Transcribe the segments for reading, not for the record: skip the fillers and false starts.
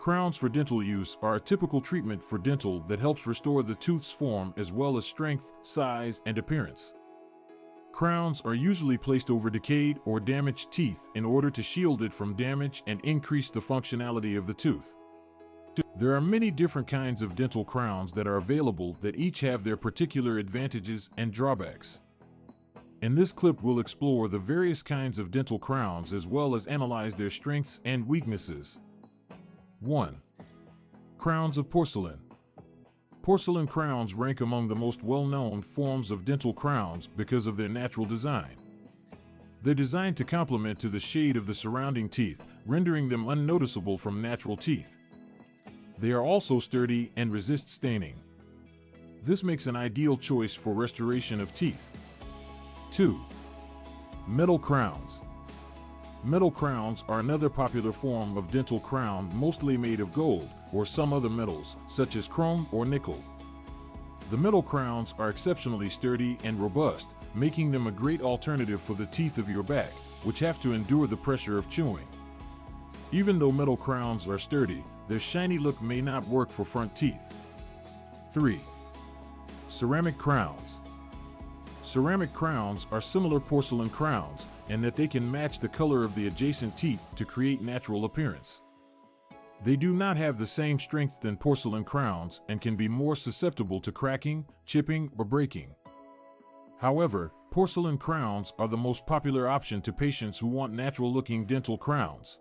Crowns for dental use are a typical treatment for dental that helps restore the tooth's form as well as strength, size, and appearance. Crowns are usually placed over decayed or damaged teeth in order to shield it from damage and increase the functionality of the tooth. There are many different kinds of dental crowns that are available that each have their particular advantages and drawbacks. In this clip, we'll explore the various kinds of dental crowns as well as analyze their strengths and weaknesses. 1. Crowns of porcelain. Porcelain crowns rank among the most well-known forms of dental crowns because of their natural design. They're designed to complement to the shade of the surrounding teeth, rendering them unnoticeable from natural teeth. They are also sturdy and resist staining. This makes an ideal choice for restoration of teeth. 2. Metal crowns. Metal crowns are another popular form of dental crown, mostly made of gold or some other metals, such as chrome or nickel. The metal crowns are exceptionally sturdy and robust, making them a great alternative for the teeth of your back, which have to endure the pressure of chewing. Even though metal crowns are sturdy, their shiny look may not work for front teeth. 3. Ceramic crowns. Ceramic crowns are similar porcelain crowns in that they can match the color of the adjacent teeth to create natural appearance. They do not have the same strength than porcelain crowns and can be more susceptible to cracking, chipping, or breaking. However, porcelain crowns are the most popular option to patients who want natural-looking dental crowns.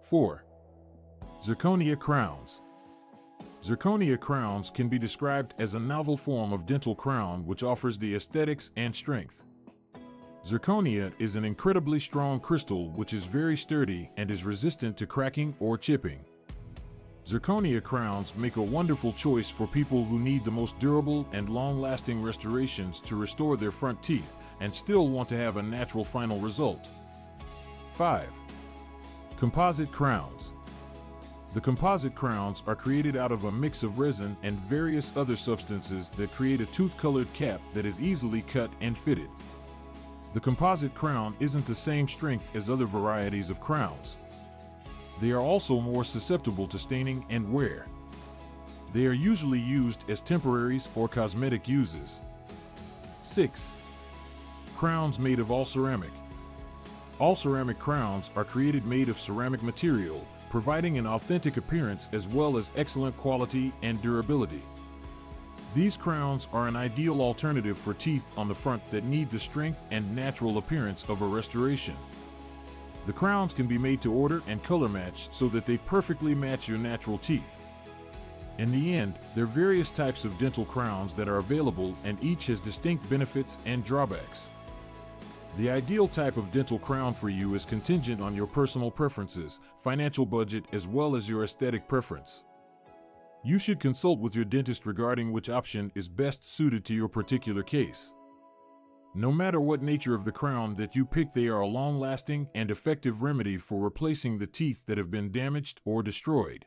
4. Zirconia crowns. Zirconia crowns can be described as a novel form of dental crown which offers the aesthetics and strength. Zirconia is an incredibly strong crystal which is very sturdy and is resistant to cracking or chipping. Zirconia crowns make a wonderful choice for people who need the most durable and long-lasting restorations to restore their front teeth and still want to have a natural final result. 5. Composite crowns. The composite crowns are created out of a mix of resin and various other substances that create a tooth-colored cap that is easily cut and fitted. The composite crown isn't the same strength as other varieties of crowns. They are also more susceptible to staining and wear. They are usually used as temporaries or cosmetic uses. 6. Crowns made of all ceramic. All ceramic crowns are created made of ceramic material, providing an authentic appearance as well as excellent quality and durability. These crowns are an ideal alternative for teeth on the front that need the strength and natural appearance of a restoration. The crowns can be made to order and color matched so that they perfectly match your natural teeth. In the end, there are various types of dental crowns that are available and each has distinct benefits and drawbacks. The ideal type of dental crown for you is contingent on your personal preferences, financial budget, as well as your aesthetic preference. You should consult with your dentist regarding which option is best suited to your particular case. No matter what nature of the crown that you pick, they are a long-lasting and effective remedy for replacing the teeth that have been damaged or destroyed.